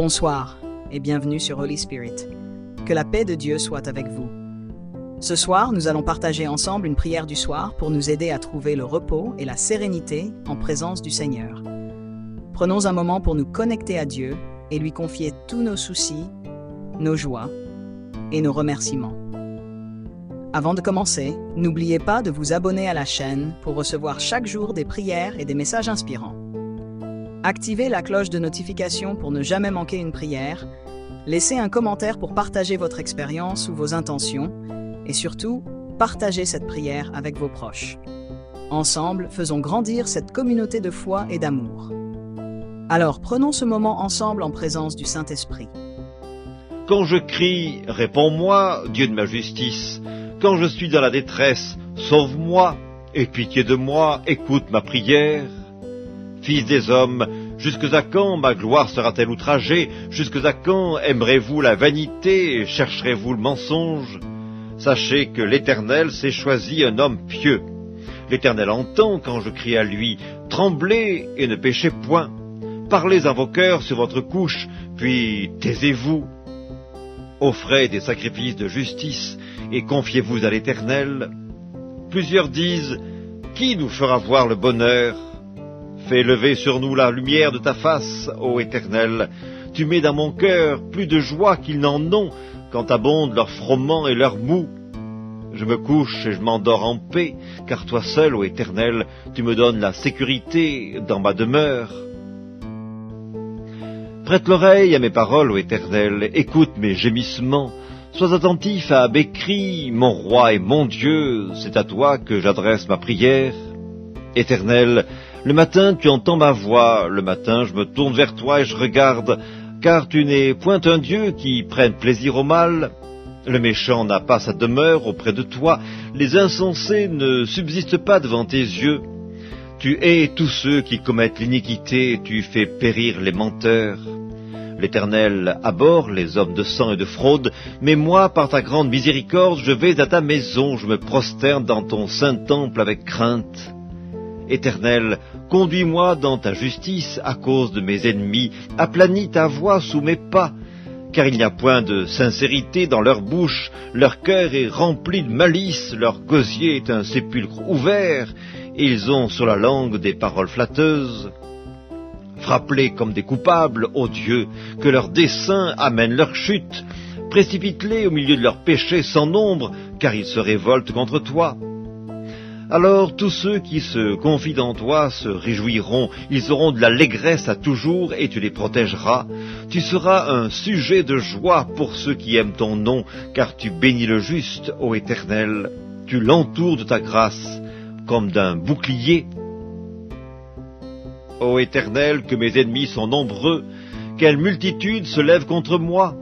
Bonsoir et bienvenue sur Holy Spirit. Que la paix de Dieu soit avec vous. Ce soir, nous allons partager ensemble une prière du soir pour nous aider à trouver le repos et la sérénité en présence du Seigneur. Prenons un moment pour nous connecter à Dieu et lui confier tous nos soucis, nos joies et nos remerciements. Avant de commencer, n'oubliez pas de vous abonner à la chaîne pour recevoir chaque jour des prières et des messages inspirants. Activez la cloche de notification pour ne jamais manquer une prière, laissez un commentaire pour partager votre expérience ou vos intentions, et surtout, partagez cette prière avec vos proches. Ensemble, faisons grandir cette communauté de foi et d'amour. Alors, prenons ce moment ensemble en présence du Saint-Esprit. Quand je crie, réponds-moi, Dieu de ma justice. Quand je suis dans la détresse, sauve-moi, aie pitié de moi, écoute ma prière. Fils des hommes, jusque à quand ma gloire sera-t-elle outragée? Jusque à quand aimerez-vous la vanité et chercherez-vous le mensonge? Sachez que l'Éternel s'est choisi un homme pieux. L'Éternel entend quand je crie à lui, tremblez et ne péchez point. Parlez en vos cœurs sur votre couche, puis taisez-vous. Offrez des sacrifices de justice et confiez-vous à l'Éternel. Plusieurs disent, qui nous fera voir le bonheur? Fais lever sur nous la lumière de ta face, ô Éternel. Tu mets dans mon cœur plus de joie qu'ils n'en ont quand abondent leurs froment et leurs mou. Je me couche et je m'endors en paix, car toi seul, ô Éternel, tu me donnes la sécurité dans ma demeure. Prête l'oreille à mes paroles, ô Éternel, écoute mes gémissements. Sois attentif à mes cris, mon roi et mon Dieu, c'est à toi que j'adresse ma prière. Éternel, le matin tu entends ma voix, le matin je me tourne vers toi et je regarde, car tu n'es point un Dieu qui prenne plaisir au mal. Le méchant n'a pas sa demeure auprès de toi, les insensés ne subsistent pas devant tes yeux. Tu hais tous ceux qui commettent l'iniquité, tu fais périr les menteurs. L'Éternel abhorre les hommes de sang et de fraude, mais moi, par ta grande miséricorde, je vais à ta maison, je me prosterne dans ton saint temple avec crainte. Éternel, conduis-moi dans ta justice à cause de mes ennemis, aplanis ta voie sous mes pas, car il n'y a point de sincérité dans leur bouche, leur cœur est rempli de malice, leur gosier est un sépulcre ouvert, et ils ont sur la langue des paroles flatteuses. Frappe-les comme des coupables, ô Dieu, que leurs desseins amènent leur chute, précipite-les au milieu de leurs péchés sans nombre, car ils se révoltent contre toi. Alors tous ceux qui se confient en toi se réjouiront, ils auront de l'allégresse à toujours et tu les protégeras. Tu seras un sujet de joie pour ceux qui aiment ton nom, car tu bénis le juste, ô Éternel. Tu l'entoures de ta grâce, comme d'un bouclier. Ô Éternel, que mes ennemis sont nombreux, quelle multitude se lève contre moi.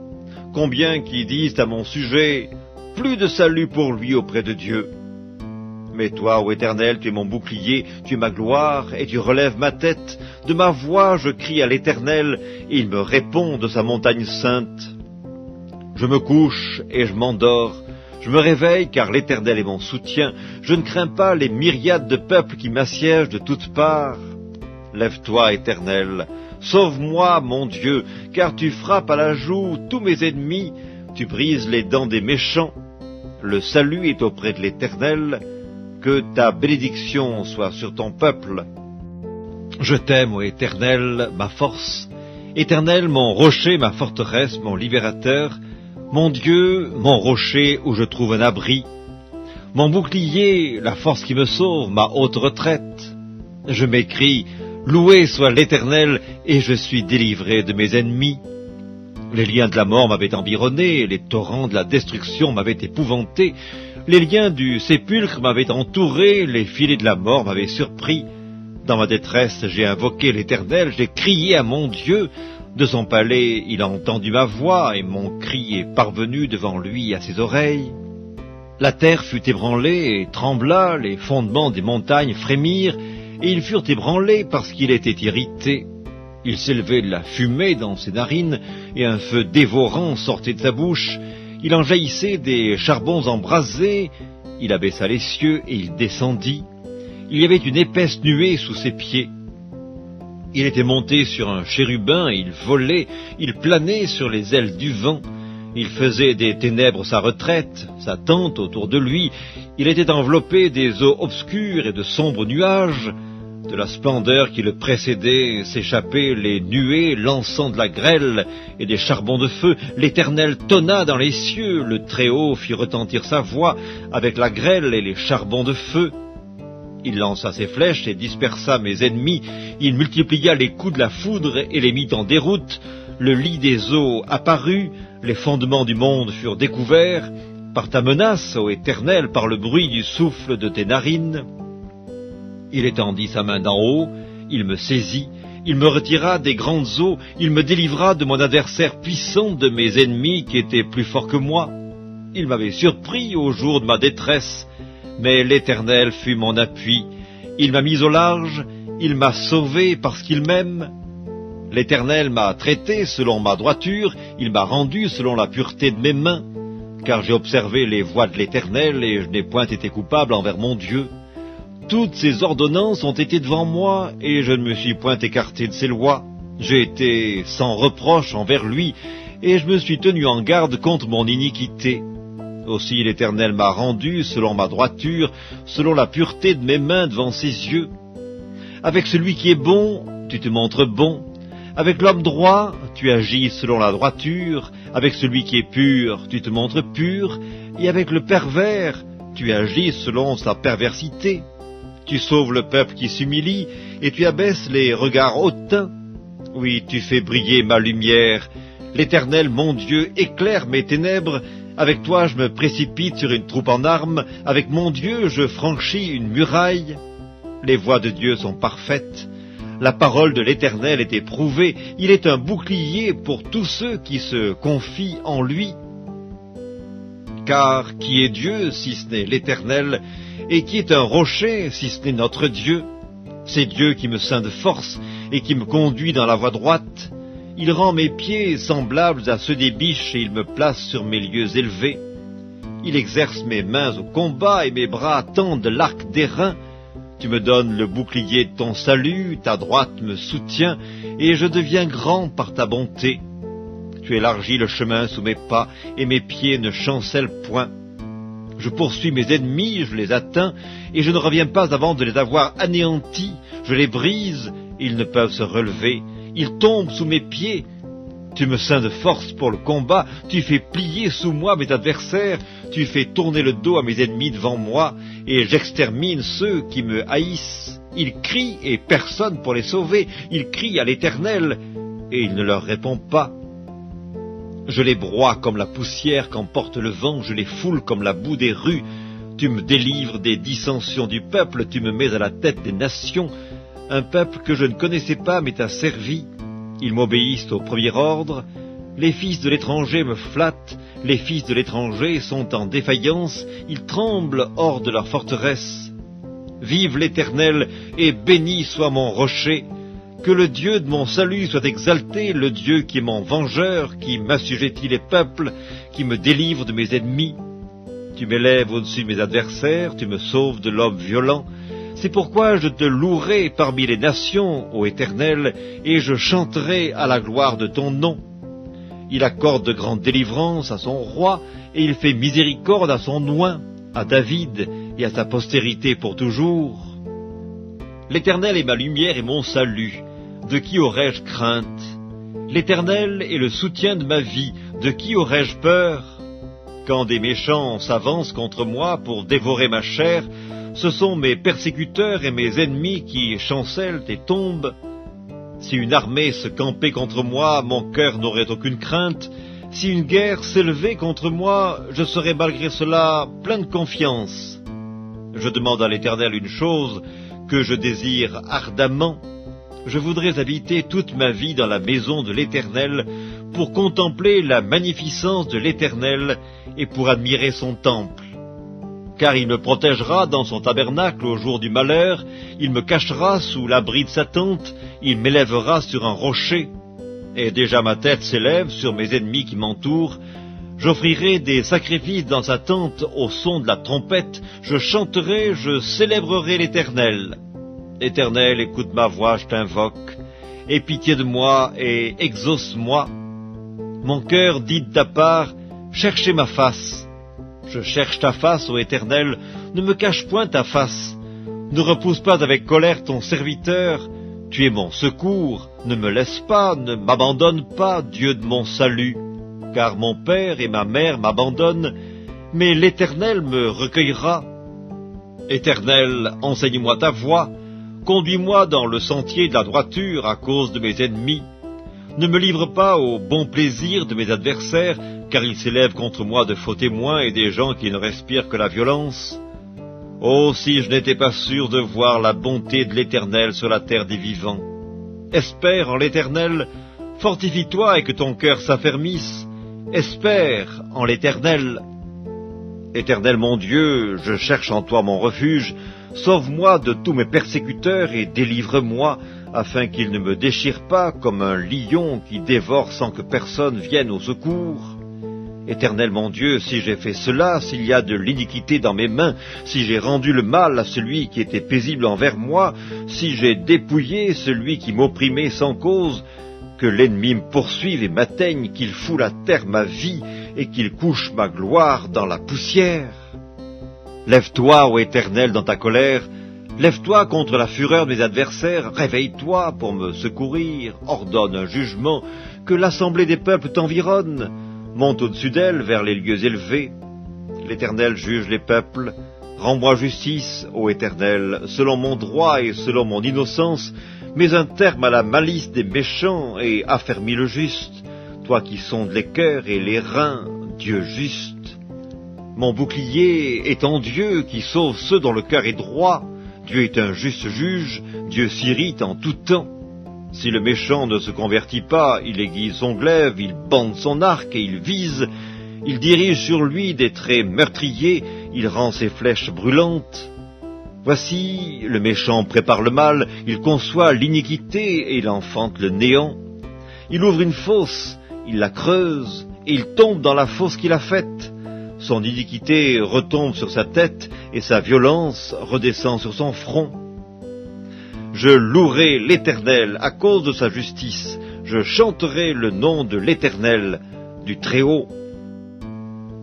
Combien qui disent à mon sujet, plus de salut pour lui auprès de Dieu. Mais toi, ô Éternel, tu es mon bouclier, tu es ma gloire, et tu relèves ma tête. De ma voix, je crie à l'Éternel, et il me répond de sa montagne sainte. Je me couche et je m'endors. Je me réveille, car l'Éternel est mon soutien. Je ne crains pas les myriades de peuples qui m'assiègent de toutes parts. Lève-toi, Éternel, sauve-moi, mon Dieu, car tu frappes à la joue tous mes ennemis, tu brises les dents des méchants. Le salut est auprès de l'Éternel. Que ta bénédiction soit sur ton peuple. Je t'aime, ô Éternel, ma force. Éternel, mon rocher, ma forteresse, mon libérateur. Mon Dieu, mon rocher où je trouve un abri. Mon bouclier, la force qui me sauve, ma haute retraite. Je m'écrie, loué soit l'Éternel, et je suis délivré de mes ennemis. Les liens de la mort m'avaient environné, les torrents de la destruction m'avaient épouvanté. Les liens du sépulcre m'avaient entouré, les filets de la mort m'avaient surpris. Dans ma détresse, j'ai invoqué l'Éternel, j'ai crié à mon Dieu. De son palais, il a entendu ma voix, et mon cri est parvenu devant lui à ses oreilles. La terre fut ébranlée et trembla, les fondements des montagnes frémirent, et ils furent ébranlés parce qu'il était irrité. Il s'élevait de la fumée dans ses narines, et un feu dévorant sortait de sa bouche. Il en jaillissait des charbons embrasés, il abaissa les cieux et il descendit. Il y avait une épaisse nuée sous ses pieds. Il était monté sur un chérubin, il volait, il planait sur les ailes du vent. Il faisait des ténèbres sa retraite, sa tente autour de lui. Il était enveloppé des eaux obscures et de sombres nuages. De la splendeur qui le précédait s'échappaient les nuées lançant de la grêle et des charbons de feu. L'Éternel tonna dans les cieux, le Très-Haut fit retentir sa voix avec la grêle et les charbons de feu. Il lança ses flèches et dispersa mes ennemis. Il multiplia les coups de la foudre et les mit en déroute. Le lit des eaux apparut, les fondements du monde furent découverts. Par ta menace, ô Éternel, par le bruit du souffle de tes narines. Il étendit sa main d'en haut, il me saisit, il me retira des grandes eaux, il me délivra de mon adversaire puissant, de mes ennemis qui étaient plus forts que moi. Il m'avait surpris au jour de ma détresse, mais l'Éternel fut mon appui. Il m'a mis au large, il m'a sauvé parce qu'il m'aime. L'Éternel m'a traité selon ma droiture, il m'a rendu selon la pureté de mes mains, car j'ai observé les voies de l'Éternel et je n'ai point été coupable envers mon Dieu. Toutes ses ordonnances ont été devant moi, et je ne me suis point écarté de ses lois. J'ai été sans reproche envers lui, et je me suis tenu en garde contre mon iniquité. Aussi l'Éternel m'a rendu selon ma droiture, selon la pureté de mes mains devant ses yeux. Avec celui qui est bon, tu te montres bon. Avec l'homme droit, tu agis selon la droiture. Avec celui qui est pur, tu te montres pur. Et avec le pervers, tu agis selon sa perversité. Tu sauves le peuple qui s'humilie, et tu abaisses les regards hautains. Oui, tu fais briller ma lumière. L'Éternel, mon Dieu, éclaire mes ténèbres. Avec toi, je me précipite sur une troupe en armes. Avec mon Dieu, je franchis une muraille. Les voies de Dieu sont parfaites. La parole de l'Éternel est éprouvée. Il est un bouclier pour tous ceux qui se confient en lui. Car qui est Dieu si ce n'est l'Éternel, et qui est un rocher si ce n'est notre Dieu? C'est Dieu qui me ceint de force et qui me conduit dans la voie droite. Il rend mes pieds semblables à ceux des biches et il me place sur mes lieux élevés. Il exerce mes mains au combat et mes bras tendent l'arc d'airain. Tu me donnes le bouclier de ton salut, ta droite me soutient et je deviens grand par ta bonté. Tu élargis le chemin sous mes pas et mes pieds ne chancellent point. Je poursuis mes ennemis, je les atteins, et je ne reviens pas avant de les avoir anéantis. Je les brise, ils ne peuvent se relever. Ils tombent sous mes pieds. Tu me ceins de force pour le combat. Tu fais plier sous moi mes adversaires. Tu fais tourner le dos à mes ennemis devant moi, et j'extermine ceux qui me haïssent. Ils crient, et personne pour les sauver. Ils crient à l'Éternel, et il ne leur répond pas. Je les broie comme la poussière qu'emporte le vent, je les foule comme la boue des rues. Tu me délivres des dissensions du peuple, tu me mets à la tête des nations. Un peuple que je ne connaissais pas m'est asservi. Ils m'obéissent au premier ordre. Les fils de l'étranger me flattent, les fils de l'étranger sont en défaillance, ils tremblent hors de leur forteresse. Vive l'Éternel, et béni soit mon rocher. Que le Dieu de mon salut soit exalté, le Dieu qui est mon vengeur, qui m'assujettit les peuples, qui me délivre de mes ennemis. Tu m'élèves au-dessus de mes adversaires, tu me sauves de l'homme violent. C'est pourquoi je te louerai parmi les nations, ô Éternel, et je chanterai à la gloire de ton nom. Il accorde de grandes délivrances à son roi, et il fait miséricorde à son oint, à David et à sa postérité pour toujours. L'Éternel est ma lumière et mon salut. De qui aurais-je crainte? L'Éternel est le soutien de ma vie. De qui aurais-je peur? Quand des méchants s'avancent contre moi pour dévorer ma chair, ce sont mes persécuteurs et mes ennemis qui chancellent et tombent. Si une armée se campait contre moi, mon cœur n'aurait aucune crainte. Si une guerre s'élevait contre moi, je serais malgré cela plein de confiance. Je demande à l'Éternel une chose que je désire ardemment. Je voudrais habiter toute ma vie dans la maison de l'Éternel pour contempler la magnificence de l'Éternel et pour admirer son temple. Car il me protégera dans son tabernacle au jour du malheur, il me cachera sous l'abri de sa tente, il m'élèvera sur un rocher. Et déjà ma tête s'élève sur mes ennemis qui m'entourent. J'offrirai des sacrifices dans sa tente au son de la trompette, je chanterai, je célébrerai l'Éternel. Éternel, écoute ma voix, je t'invoque. aie pitié de moi et exauce-moi. Mon cœur dit de ta part, cherchez ma face. Je cherche ta face, ô Éternel, ne me cache point ta face. Ne repousse pas avec colère ton serviteur. Tu es mon secours, ne me laisse pas, ne m'abandonne pas, Dieu de mon salut. Car mon père et ma mère m'abandonnent, mais l'Éternel me recueillera. Éternel, enseigne-moi ta voie, conduis-moi dans le sentier de la droiture à cause de mes ennemis. Ne me livre pas au bon plaisir de mes adversaires, car ils s'élèvent contre moi de faux témoins et des gens qui ne respirent que la violence. Oh, si je n'étais pas sûr de voir la bonté de l'Éternel sur la terre des vivants. Espère en l'Éternel, fortifie-toi et que ton cœur s'affermisse. Espère en l'Éternel. Éternel mon Dieu, je cherche en toi mon refuge. Sauve-moi de tous mes persécuteurs et délivre-moi, afin qu'ils ne me déchirent pas comme un lion qui dévore sans que personne vienne au secours. Éternel mon Dieu, si j'ai fait cela, s'il y a de l'iniquité dans mes mains, si j'ai rendu le mal à celui qui était paisible envers moi, si j'ai dépouillé celui qui m'opprimait sans cause, que l'ennemi me poursuive et m'atteigne, qu'il foule à terre ma vie et qu'il couche ma gloire dans la poussière. Lève-toi, ô Éternel, dans ta colère, lève-toi contre la fureur de mes adversaires, réveille-toi pour me secourir, ordonne un jugement, que l'assemblée des peuples t'environne, monte au-dessus d'elle vers les lieux élevés. L'Éternel juge les peuples, rends-moi justice, ô Éternel, selon mon droit et selon mon innocence, mets un terme à la malice des méchants et affermis le juste, toi qui sondes les cœurs et les reins, Dieu juste. Mon bouclier est en Dieu qui sauve ceux dont le cœur est droit. Dieu est un juste juge, Dieu s'irrite en tout temps. Si le méchant ne se convertit pas, il aiguise son glaive, il bande son arc et il vise. Il dirige sur lui des traits meurtriers, il rend ses flèches brûlantes. Voici, le méchant prépare le mal, il conçoit l'iniquité et il enfante le néant. Il ouvre une fosse, il la creuse, et il tombe dans la fosse qu'il a faite. Son iniquité retombe sur sa tête, et sa violence redescend sur son front. Je louerai l'Éternel à cause de sa justice, je chanterai le nom de l'Éternel, du Très-Haut.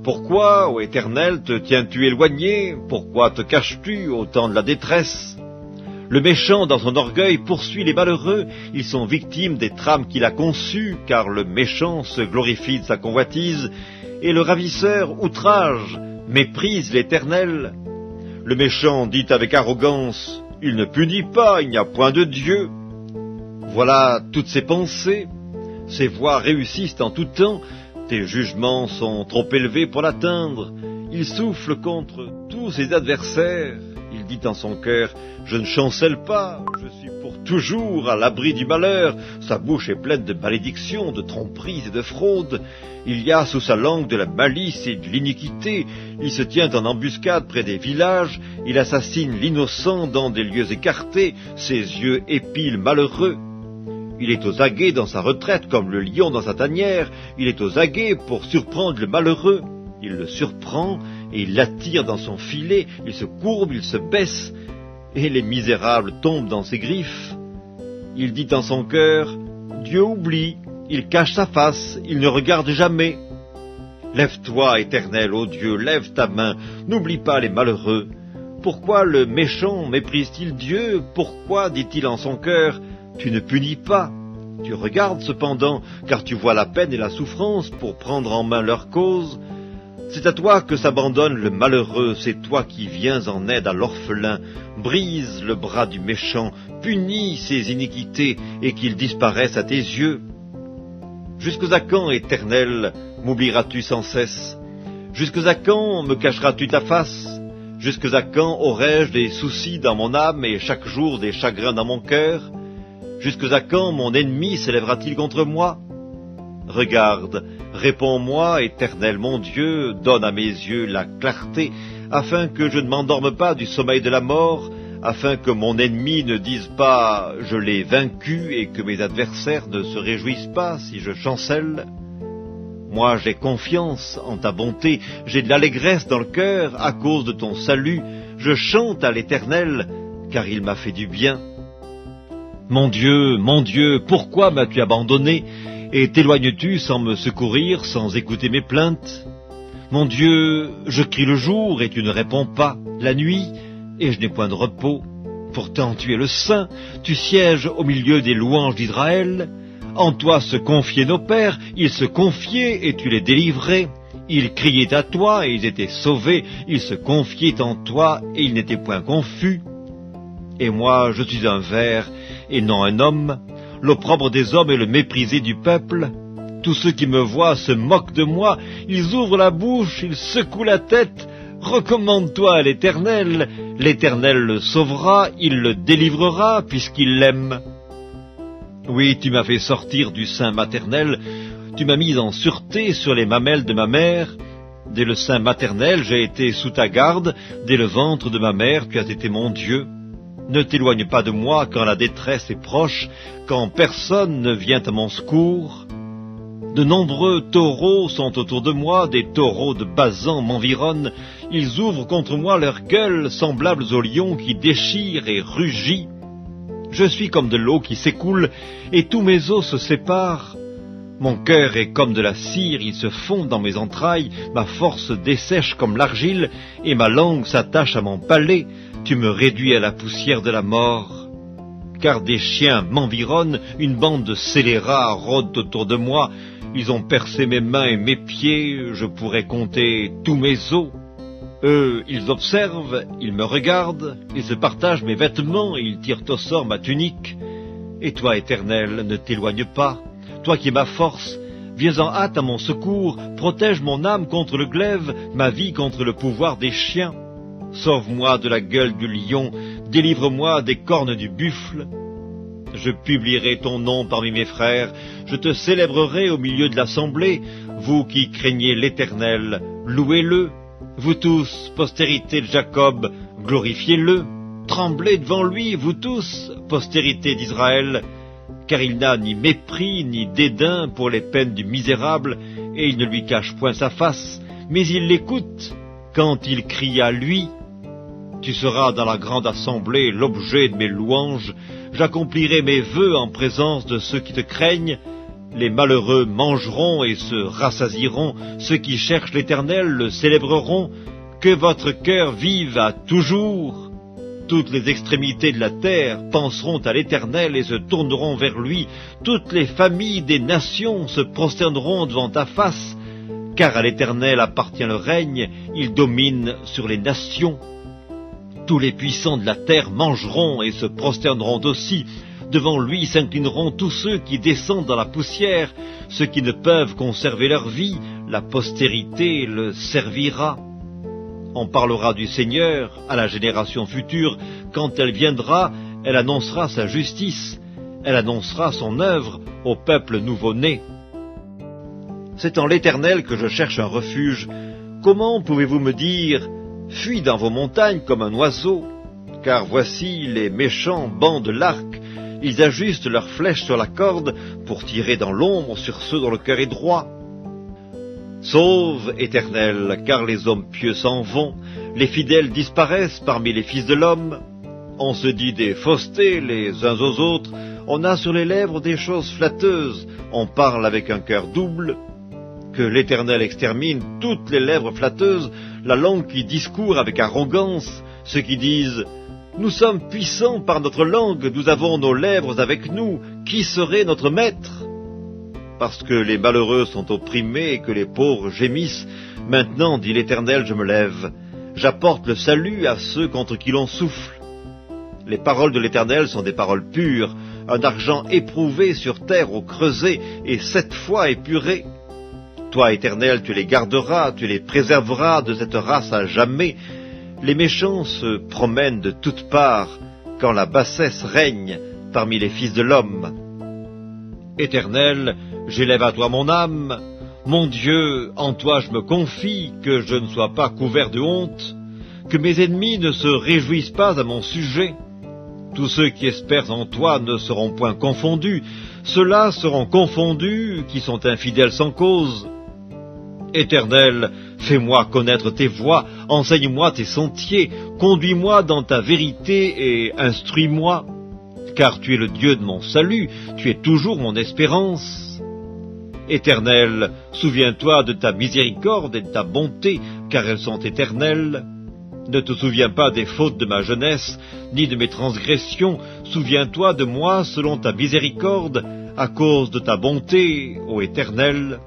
Pourquoi, ô Éternel, te tiens-tu éloigné? Pourquoi te caches-tu au temps de la détresse? Le méchant, dans son orgueil, poursuit les malheureux. Ils sont victimes des trames qu'il a conçues, car le méchant se glorifie de sa convoitise, et le ravisseur outrage, méprise l'Éternel. Le méchant dit avec arrogance, « Il ne punit pas, il n'y a point de Dieu. » Voilà toutes ses pensées. Ses voies réussissent en tout temps. Tes jugements sont trop élevés pour l'atteindre. Il souffle contre tous ses adversaires. Il dit en son cœur, « Je ne chancelle pas, je suis pour toujours à l'abri du malheur. » Sa bouche est pleine de malédictions, de tromperies et de fraudes. Il y a sous sa langue de la malice et de l'iniquité. Il se tient en embuscade près des villages. Il assassine l'innocent dans des lieux écartés. Ses yeux épient le malheureux. Il est aux aguets dans sa retraite comme le lion dans sa tanière. Il est aux aguets pour surprendre le malheureux. Il le surprend et il l'attire dans son filet. Il se courbe, il se baisse et les misérables tombent dans ses griffes. Il dit en son cœur, « Dieu oublie, il cache sa face, il ne regarde jamais. » Lève-toi, Éternel, ô Dieu, lève ta main, n'oublie pas les malheureux. Pourquoi le méchant méprise-t-il Dieu? Pourquoi dit-il en son cœur, « Tu ne punis pas ?» Tu regardes cependant, car tu vois la peine et la souffrance pour prendre en main leur cause. C'est à toi que s'abandonne le malheureux, c'est toi qui viens en aide à l'orphelin. Brise le bras du méchant, punis ses iniquités, et qu'il disparaisse à tes yeux. Jusqu'à quand, Éternel, m'oublieras-tu sans cesse? Jusqu'à quand me cacheras-tu ta face? Jusqu'à quand aurai-je des soucis dans mon âme et chaque jour des chagrins dans mon cœur? Jusqu'à quand mon ennemi s'élèvera-t-il contre moi? Regarde, réponds-moi, Éternel mon Dieu, donne à mes yeux la clarté, afin que je ne m'endorme pas du sommeil de la mort, afin que mon ennemi ne dise pas « je l'ai vaincu » et que mes adversaires ne se réjouissent pas si je chancelle. Moi j'ai confiance en ta bonté, j'ai de l'allégresse dans le cœur à cause de ton salut, je chante à l'Éternel, car il m'a fait du bien. Mon Dieu, pourquoi m'as-tu abandonné et t'éloignes-tu sans me secourir, sans écouter mes plaintes? Mon Dieu, je crie le jour et tu ne réponds pas, la nuit et je n'ai point de repos. Pourtant tu es le Saint, tu sièges au milieu des louanges d'Israël. En toi se confiaient nos pères, ils se confiaient et tu les délivrais. Ils criaient à toi et ils étaient sauvés, ils se confiaient en toi et ils n'étaient point confus. Et moi je suis un ver et non un homme, l'opprobre des hommes et le méprisé du peuple. Tous ceux qui me voient se moquent de moi, ils ouvrent la bouche, ils secouent la tête. Recommande-toi à l'Éternel, l'Éternel le sauvera, il le délivrera puisqu'il l'aime. Oui, tu m'as fait sortir du sein maternel, tu m'as mis en sûreté sur les mamelles de ma mère. Dès le sein maternel, j'ai été sous ta garde, dès le ventre de ma mère, tu as été mon Dieu. Ne t'éloigne pas de moi quand la détresse est proche, quand personne ne vient à mon secours. De nombreux taureaux sont autour de moi, des taureaux de Basan m'environnent. Ils ouvrent contre moi leurs gueules, semblables aux lions qui déchirent et rugissent. Je suis comme de l'eau qui s'écoule, et tous mes os se séparent. Mon cœur est comme de la cire, il se fond dans mes entrailles, ma force dessèche comme l'argile, et ma langue s'attache à mon palais. Tu me réduis à la poussière de la mort. Car des chiens m'environnent, une bande de scélérats rôde autour de moi. Ils ont percé mes mains et mes pieds, je pourrais compter tous mes os. Eux, ils observent, ils me regardent, ils se partagent mes vêtements et ils tirent au sort ma tunique. Et toi, Éternel, ne t'éloigne pas. Toi qui es ma force, viens en hâte à mon secours, protège mon âme contre le glaive, ma vie contre le pouvoir des chiens. Sauve-moi de la gueule du lion, délivre-moi des cornes du buffle. Je publierai ton nom parmi mes frères, je te célébrerai au milieu de l'assemblée. Vous qui craignez l'Éternel, louez-le. Vous tous, postérité de Jacob, glorifiez-le. Tremblez devant lui, vous tous, postérité d'Israël, car il n'a ni mépris ni dédain pour les peines du misérable, et il ne lui cache point sa face, mais il l'écoute quand il crie à lui. Tu seras dans la grande assemblée l'objet de mes louanges, j'accomplirai mes vœux en présence de ceux qui te craignent. Les malheureux mangeront et se rassasieront, ceux qui cherchent l'Éternel le célébreront. Que votre cœur vive à toujours. Toutes les extrémités de la terre penseront à l'Éternel et se tourneront vers lui. Toutes les familles des nations se prosterneront devant ta face, car à l'Éternel appartient le règne, il domine sur les nations. Tous les puissants de la terre mangeront et se prosterneront aussi. Devant lui s'inclineront tous ceux qui descendent dans la poussière, ceux qui ne peuvent conserver leur vie, la postérité le servira. On parlera du Seigneur à la génération future, quand elle viendra, elle annoncera sa justice, elle annoncera son œuvre au peuple nouveau-né. C'est en l'Éternel que je cherche un refuge. Comment pouvez-vous me dire « Fuis dans vos montagnes comme un oiseau » car voici les méchants bandent l'arc, ils ajustent leurs flèches sur la corde pour tirer dans l'ombre sur ceux dont le cœur est droit. Sauve, Éternel, car les hommes pieux s'en vont, les fidèles disparaissent parmi les fils de l'homme. On se dit des faussetés les uns aux autres, on a sur les lèvres des choses flatteuses, on parle avec un cœur double. Que l'Éternel extermine toutes les lèvres flatteuses, la langue qui discourt avec arrogance, ceux qui disent « Nous sommes puissants par notre langue, nous avons nos lèvres avec nous, qui serait notre maître ?» Parce que les malheureux sont opprimés et que les pauvres gémissent, maintenant, dit l'Éternel, je me lève. J'apporte le salut à ceux contre qui l'on souffle. Les paroles de l'Éternel sont des paroles pures, un argent éprouvé sur terre au creuset et 7 fois épuré. Toi, Éternel, tu les garderas, tu les préserveras de cette race à jamais. Les méchants se promènent de toutes parts, quand la bassesse règne parmi les fils de l'homme. Éternel, j'élève à toi mon âme. Mon Dieu, en toi je me confie, que je ne sois pas couvert de honte, que mes ennemis ne se réjouissent pas à mon sujet. Tous ceux qui espèrent en toi ne seront point confondus, ceux-là seront confondus qui sont infidèles sans cause. Éternel, fais-moi connaître tes voies, enseigne-moi tes sentiers, conduis-moi dans ta vérité et instruis-moi. car tu es le Dieu de mon salut, tu es toujours mon espérance. Éternel, souviens-toi de ta miséricorde et de ta bonté, car elles sont éternelles. Ne te souviens pas des fautes de ma jeunesse, ni de mes transgressions, souviens-toi de moi selon ta miséricorde, à cause de ta bonté, ô Éternel.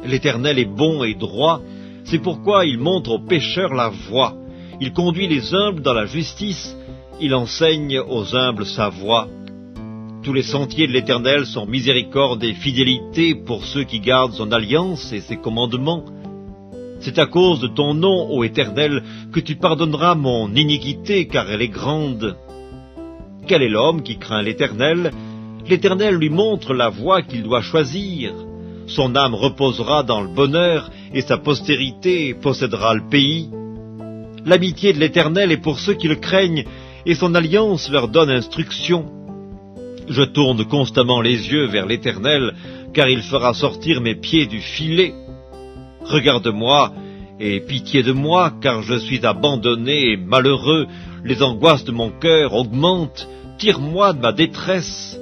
L'Éternel est bon et droit, c'est pourquoi il montre aux pécheurs la voie. Il conduit les humbles dans la justice, il enseigne aux humbles sa voie. Tous les sentiers de l'Éternel sont miséricorde et fidélité pour ceux qui gardent son alliance et ses commandements. C'est à cause de ton nom, ô Éternel, que tu pardonneras mon iniquité, car elle est grande. Quel est l'homme qui craint l'Éternel? L'Éternel lui montre la voie qu'il doit choisir. Son âme reposera dans le bonheur, et sa postérité possédera le pays. L'amitié de l'Éternel est pour ceux qui le craignent, et son alliance leur donne instruction. Je tourne constamment les yeux vers l'Éternel, car il fera sortir mes pieds du filet. Regarde-moi, et aie pitié de moi, car je suis abandonné et malheureux, les angoisses de mon cœur augmentent, tire-moi de ma détresse.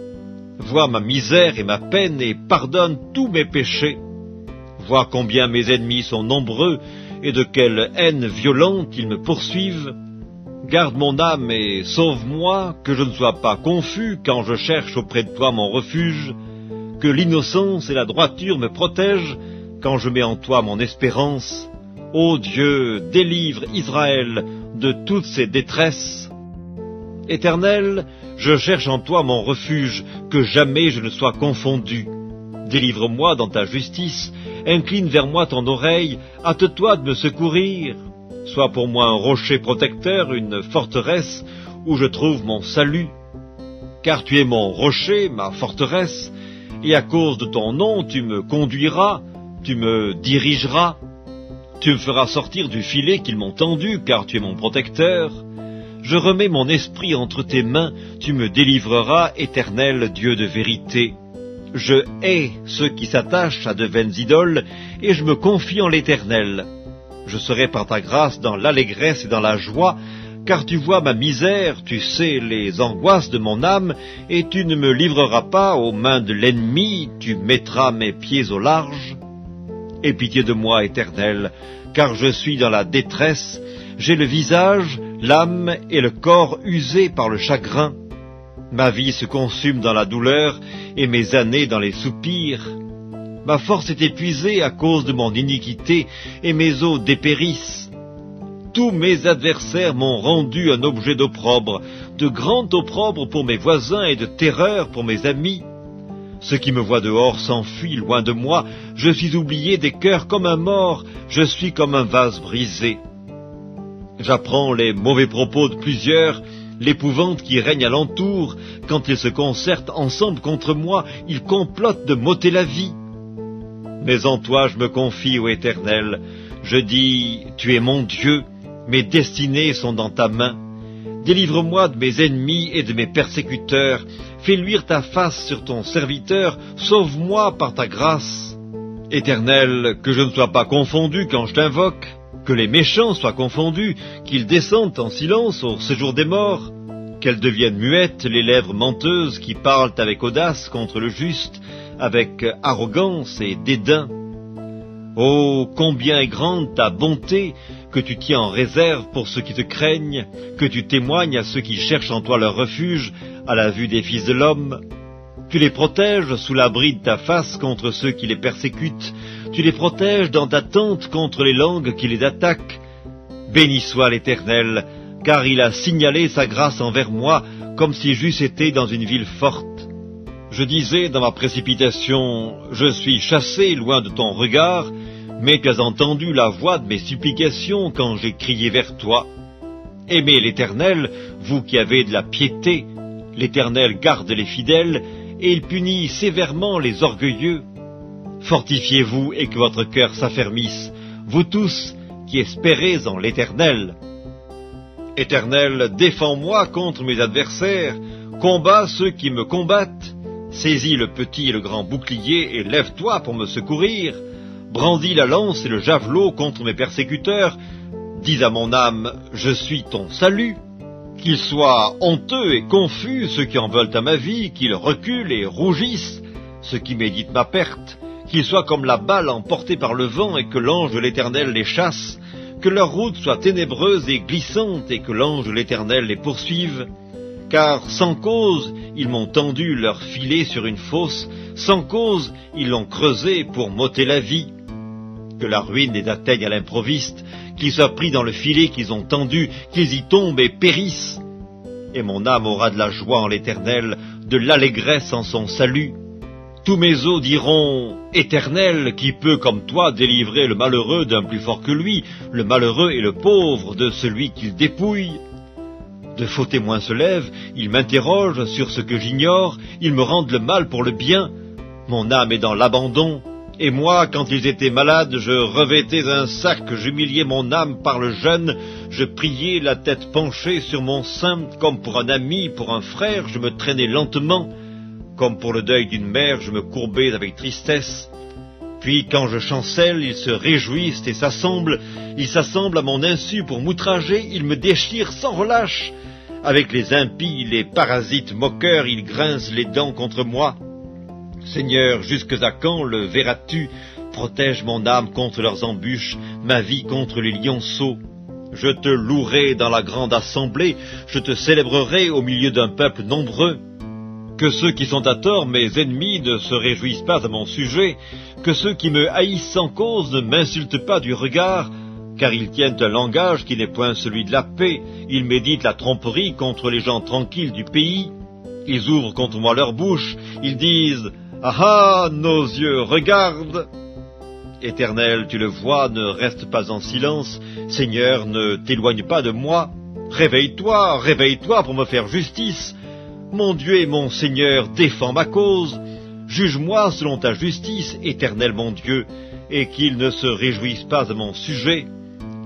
Vois ma misère et ma peine, et pardonne tous mes péchés. Vois combien mes ennemis sont nombreux, et de quelle haine violente ils me poursuivent. Garde mon âme et sauve-moi, que je ne sois pas confus quand je cherche auprès de toi mon refuge, que l'innocence et la droiture me protègent quand je mets en toi mon espérance. Ô Dieu, délivre Israël de toutes ses détresses. Éternel, je cherche en toi mon refuge, que jamais je ne sois confondu. Délivre-moi dans ta justice, incline vers moi ton oreille, hâte-toi de me secourir. Sois pour moi un rocher protecteur, une forteresse où je trouve mon salut. Car tu es mon rocher, ma forteresse, et à cause de ton nom tu me conduiras, tu me dirigeras. Tu me feras sortir du filet qu'ils m'ont tendu, car tu es mon protecteur. Je remets mon esprit entre tes mains, tu me délivreras, Éternel Dieu de vérité. Je hais ceux qui s'attachent à de vaines idoles, et je me confie en l'Éternel. Je serai par ta grâce dans l'allégresse et dans la joie, car tu vois ma misère, tu sais les angoisses de mon âme, et tu ne me livreras pas aux mains de l'ennemi, tu mettras mes pieds au large. Aie pitié de moi, Éternel, car je suis dans la détresse, j'ai le visage, l'âme et le corps usés par le chagrin. Ma vie se consume dans la douleur, et mes années dans les soupirs. Ma force est épuisée à cause de mon iniquité, et mes os dépérissent. Tous mes adversaires m'ont rendu un objet d'opprobre, de grand opprobre pour mes voisins et de terreur pour mes amis. Ceux qui me voient dehors s'enfuient loin de moi, je suis oublié des cœurs comme un mort, je suis comme un vase brisé. J'apprends les mauvais propos de plusieurs, l'épouvante qui règne alentour, quand ils se concertent ensemble contre moi, ils complotent de m'ôter la vie. Mais en toi je me confie, ô Éternel, je dis, tu es mon Dieu, mes destinées sont dans ta main. Délivre-moi de mes ennemis et de mes persécuteurs, fais luire ta face sur ton serviteur, sauve-moi par ta grâce. Éternel, que je ne sois pas confondu quand je t'invoque, que les méchants soient confondus, qu'ils descendent en silence au séjour des morts, qu'elles deviennent muettes les lèvres menteuses qui parlent avec audace contre le juste, avec arrogance et dédain. Oh, combien est grande ta bonté, que tu tiens en réserve pour ceux qui te craignent, que tu témoignes à ceux qui cherchent en toi leur refuge, à la vue des fils de l'homme. Tu les protèges sous l'abri de ta face contre ceux qui les persécutent, tu les protèges dans ta tente contre les langues qui les attaquent. Béni soit l'Éternel, car il a signalé sa grâce envers moi, comme si j'eusse été dans une ville forte. Je disais dans ma précipitation, je suis chassé loin de ton regard, mais tu as entendu la voix de mes supplications quand j'ai crié vers toi. Aimez l'Éternel, vous qui avez de la piété. L'Éternel garde les fidèles, et il punit sévèrement les orgueilleux. Fortifiez-vous et que votre cœur s'affermisse, vous tous qui espérez en l'Éternel. Éternel, défends-moi contre mes adversaires, combats ceux qui me combattent. Saisis le petit et le grand bouclier et lève-toi pour me secourir. Brandis la lance et le javelot contre mes persécuteurs. Dis à mon âme, je suis ton salut. Qu'ils soient honteux et confus, ceux qui en veulent à ma vie, qu'ils reculent et rougissent, ceux qui méditent ma perte, qu'ils soient comme la balle emportée par le vent et que l'ange de l'Éternel les chasse, que leur route soit ténébreuse et glissante et que l'ange de l'Éternel les poursuive. Car sans cause, ils m'ont tendu leur filet sur une fosse, sans cause, ils l'ont creusé pour m'ôter la vie. Que la ruine les atteigne à l'improviste, qu'ils soient pris dans le filet qu'ils ont tendu, qu'ils y tombent et périssent. Et mon âme aura de la joie en l'Éternel, de l'allégresse en son salut. Tous mes os diront, Éternel, qui peut comme toi délivrer le malheureux d'un plus fort que lui, le malheureux et le pauvre de celui qu'il dépouille. De faux témoins se lèvent, ils m'interrogent sur ce que j'ignore, ils me rendent le mal pour le bien. Mon âme est dans l'abandon, et moi, quand ils étaient malades, je revêtais un sac, j'humiliais mon âme par le jeûne, je priais la tête penchée sur mon sein, comme pour un ami, pour un frère, je me traînais lentement. Comme pour le deuil d'une mère, je me courbais avec tristesse. Puis, quand je chancelle, ils se réjouissent et s'assemblent. Ils s'assemblent à mon insu pour m'outrager, ils me déchirent sans relâche. Avec les impies, les parasites moqueurs, ils grincent les dents contre moi. Seigneur, jusque à quand le verras-tu? Protège mon âme contre leurs embûches, ma vie contre les lionceaux. Je te louerai dans la grande assemblée, je te célébrerai au milieu d'un peuple nombreux. Que ceux qui sont à tort, mes ennemis, ne se réjouissent pas à mon sujet, que ceux qui me haïssent sans cause ne m'insultent pas du regard, car ils tiennent un langage qui n'est point celui de la paix, ils méditent la tromperie contre les gens tranquilles du pays, ils ouvrent contre moi leur bouche, ils disent « Ah ah, nos yeux regardent !» Éternel, tu le vois, ne reste pas en silence, Seigneur, ne t'éloigne pas de moi, réveille-toi, réveille-toi pour me faire justice. Mon Dieu et mon Seigneur, défends ma cause. Juge-moi selon ta justice, Éternel mon Dieu, et qu'ils ne se réjouissent pas à mon sujet,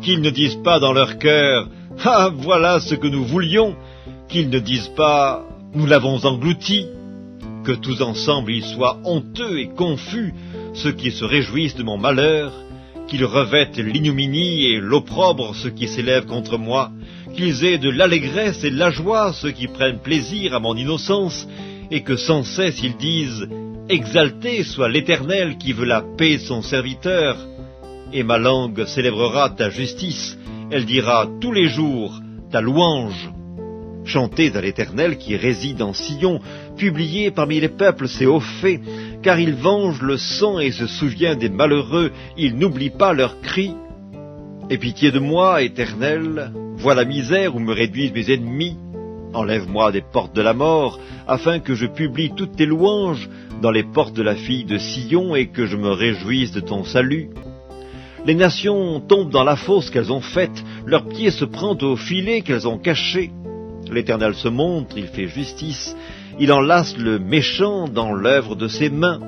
qu'ils ne disent pas dans leur cœur « Ah, voilà ce que nous voulions », qu'ils ne disent pas « Nous l'avons englouti », que tous ensemble ils soient honteux et confus, ceux qui se réjouissent de mon malheur, qu'ils revêtent l'ignominie et l'opprobre ceux qui s'élèvent contre moi, qu'ils aient de l'allégresse et de la joie ceux qui prennent plaisir à mon innocence, et que sans cesse ils disent « Exalté soit l'Éternel qui veut la paix de son serviteur ». Et ma langue célébrera ta justice, elle dira tous les jours ta louange. Chantez à l'Éternel qui réside en Sion, publiez parmi les peuples ses hauts faits, car il venge le sang et se souvient des malheureux, il n'oublie pas leurs cris. Aie pitié de moi, Éternel, vois la misère où me réduisent mes ennemis. Enlève-moi des portes de la mort, afin que je publie toutes tes louanges dans les portes de la fille de Sion et que je me réjouisse de ton salut. Les nations tombent dans la fosse qu'elles ont faite, leur pied se prend au filet qu'elles ont caché. L'Éternel se montre, il fait justice, il enlace le méchant dans l'œuvre de ses mains.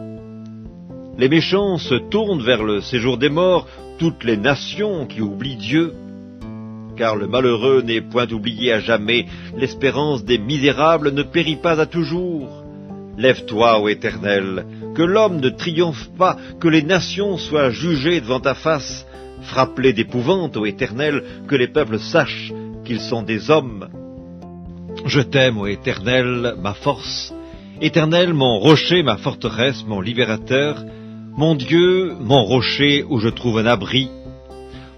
Les méchants se tournent vers le séjour des morts, toutes les nations qui oublient Dieu. Car le malheureux n'est point oublié à jamais, l'espérance des misérables ne périt pas à toujours. Lève-toi, ô Éternel, que l'homme ne triomphe pas, que les nations soient jugées devant ta face. Frappe-les d'épouvante, ô Éternel, que les peuples sachent qu'ils sont des hommes. Je t'aime, ô Éternel, ma force. Éternel, mon rocher, ma forteresse, mon libérateur, mon Dieu, mon rocher où je trouve un abri.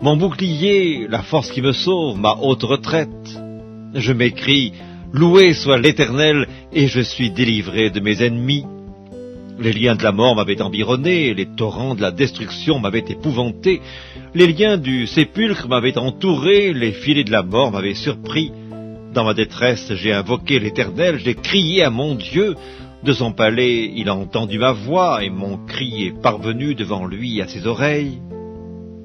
Mon bouclier, la force qui me sauve, ma haute retraite. Je m'écrie, loué soit l'Éternel, et je suis délivré de mes ennemis. Les liens de la mort m'avaient environné, les torrents de la destruction m'avaient épouvanté, les liens du sépulcre m'avaient entouré, les filets de la mort m'avaient surpris. Dans ma détresse, j'ai invoqué l'Éternel, j'ai crié à mon Dieu. De son palais, il a entendu ma voix, et mon cri est parvenu devant lui à ses oreilles.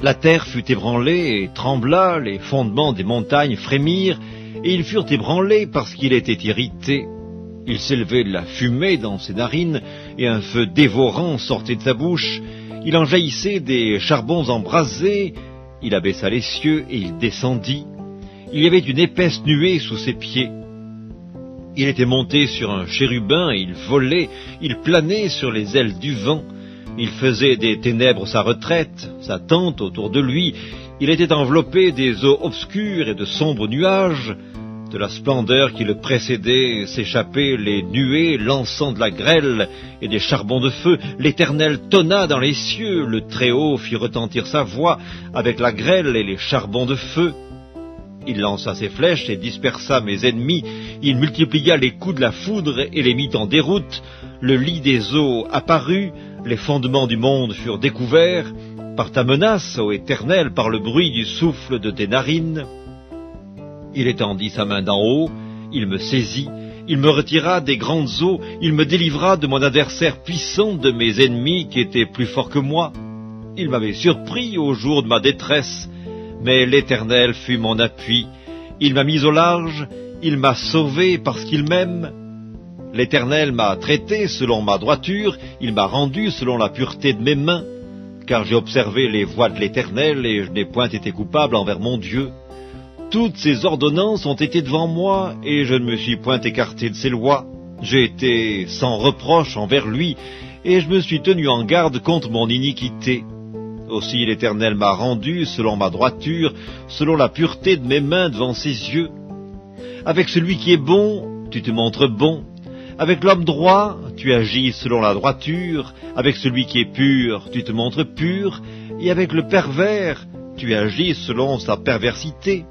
La terre fut ébranlée et trembla, les fondements des montagnes frémirent, et ils furent ébranlés parce qu'il était irrité. Il s'élevait de la fumée dans ses narines, et un feu dévorant sortait de sa bouche. Il en jaillissait des charbons embrasés. Il abaissa les cieux, et il descendit. Il y avait une épaisse nuée sous ses pieds. Il était monté sur un chérubin, et il volait, il planait sur les ailes du vent. Il faisait des ténèbres sa retraite, sa tente autour de lui. Il était enveloppé des eaux obscures et de sombres nuages. De la splendeur qui le précédait s'échappaient les nuées lançant de la grêle et des charbons de feu. L'Éternel tonna dans les cieux, le Très-Haut fit retentir sa voix avec la grêle et les charbons de feu. Il lança ses flèches et dispersa mes ennemis, il multiplia les coups de la foudre et les mit en déroute. Le lit des eaux apparut, les fondements du monde furent découverts, par ta menace, ô Éternel, par le bruit du souffle de tes narines. Il étendit sa main d'en haut, il me saisit, il me retira des grandes eaux, il me délivra de mon adversaire puissant, de mes ennemis qui étaient plus forts que moi. Il m'avait surpris au jour de ma détresse, mais l'Éternel fut mon appui. Il m'a mis au large, il m'a sauvé parce qu'il m'aime. L'Éternel m'a traité selon ma droiture, il m'a rendu selon la pureté de mes mains, car j'ai observé les voies de l'Éternel et je n'ai point été coupable envers mon Dieu. Toutes ses ordonnances ont été devant moi, et je ne me suis point écarté de ses lois. J'ai été sans reproche envers lui, et je me suis tenu en garde contre mon iniquité. Aussi l'Éternel m'a rendu selon ma droiture, selon la pureté de mes mains devant ses yeux. Avec celui qui est bon, tu te montres bon. Avec l'homme droit, tu agis selon la droiture. Avec celui qui est pur, tu te montres pur. Et avec le pervers, tu agis selon sa perversité.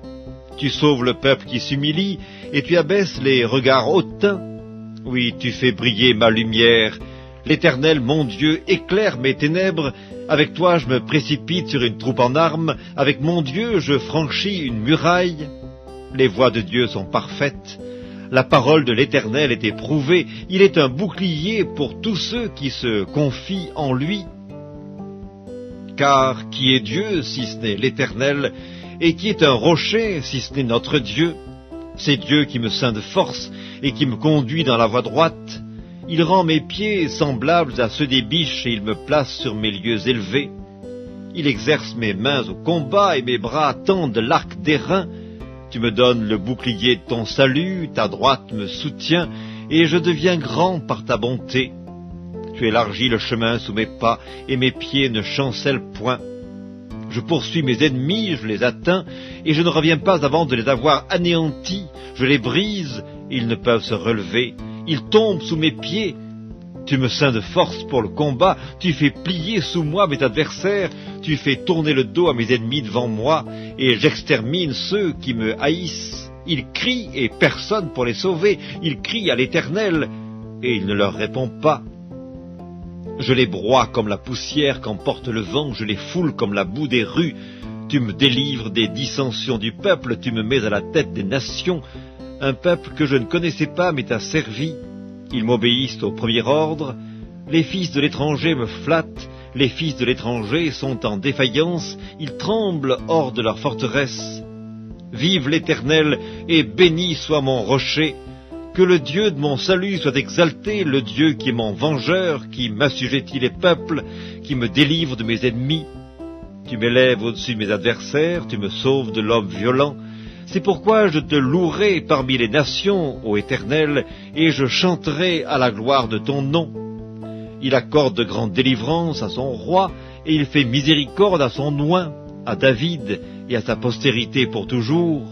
Tu sauves le peuple qui s'humilie, et tu abaisses les regards hautains. Oui, tu fais briller ma lumière. L'Éternel, mon Dieu, éclaire mes ténèbres. Avec toi, je me précipite sur une troupe en armes. Avec mon Dieu, je franchis une muraille. Les voies de Dieu sont parfaites. La parole de l'Éternel est éprouvée. Il est un bouclier pour tous ceux qui se confient en lui. Car qui est Dieu si ce n'est l'Éternel? Et qui est un rocher, si ce n'est notre Dieu? C'est Dieu qui me ceint de force et qui me conduit dans la voie droite. Il rend mes pieds semblables à ceux des biches et il me place sur mes lieux élevés. Il exerce mes mains au combat et mes bras tendent l'arc d'airain. Tu me donnes le bouclier de ton salut, ta droite me soutient et je deviens grand par ta bonté. Tu élargis le chemin sous mes pas et mes pieds ne chancellent point. Je poursuis mes ennemis, je les atteins, et je ne reviens pas avant de les avoir anéantis. Je les brise, ils ne peuvent se relever. Ils tombent sous mes pieds. Tu me ceins de force pour le combat, tu fais plier sous moi mes adversaires, tu fais tourner le dos à mes ennemis devant moi, et j'extermine ceux qui me haïssent. Ils crient, et personne pour les sauver. Ils crient à l'Éternel, et il ne leur répond pas. Je les broie comme la poussière qu'emporte le vent, je les foule comme la boue des rues. Tu me délivres des dissensions du peuple, tu me mets à la tête des nations. Un peuple que je ne connaissais pas m'est asservi. Ils m'obéissent au premier ordre. Les fils de l'étranger me flattent, les fils de l'étranger sont en défaillance, ils tremblent hors de leur forteresse. Vive l'Éternel, et béni soit mon rocher. Que le Dieu de mon salut soit exalté, le Dieu qui est mon vengeur, qui m'assujettit les peuples, qui me délivre de mes ennemis. Tu m'élèves au-dessus de mes adversaires, tu me sauves de l'homme violent. C'est pourquoi je te louerai parmi les nations, ô Éternel, et je chanterai à la gloire de ton nom. Il accorde de grandes délivrances à son roi, et il fait miséricorde à son oint, à David et à sa postérité pour toujours.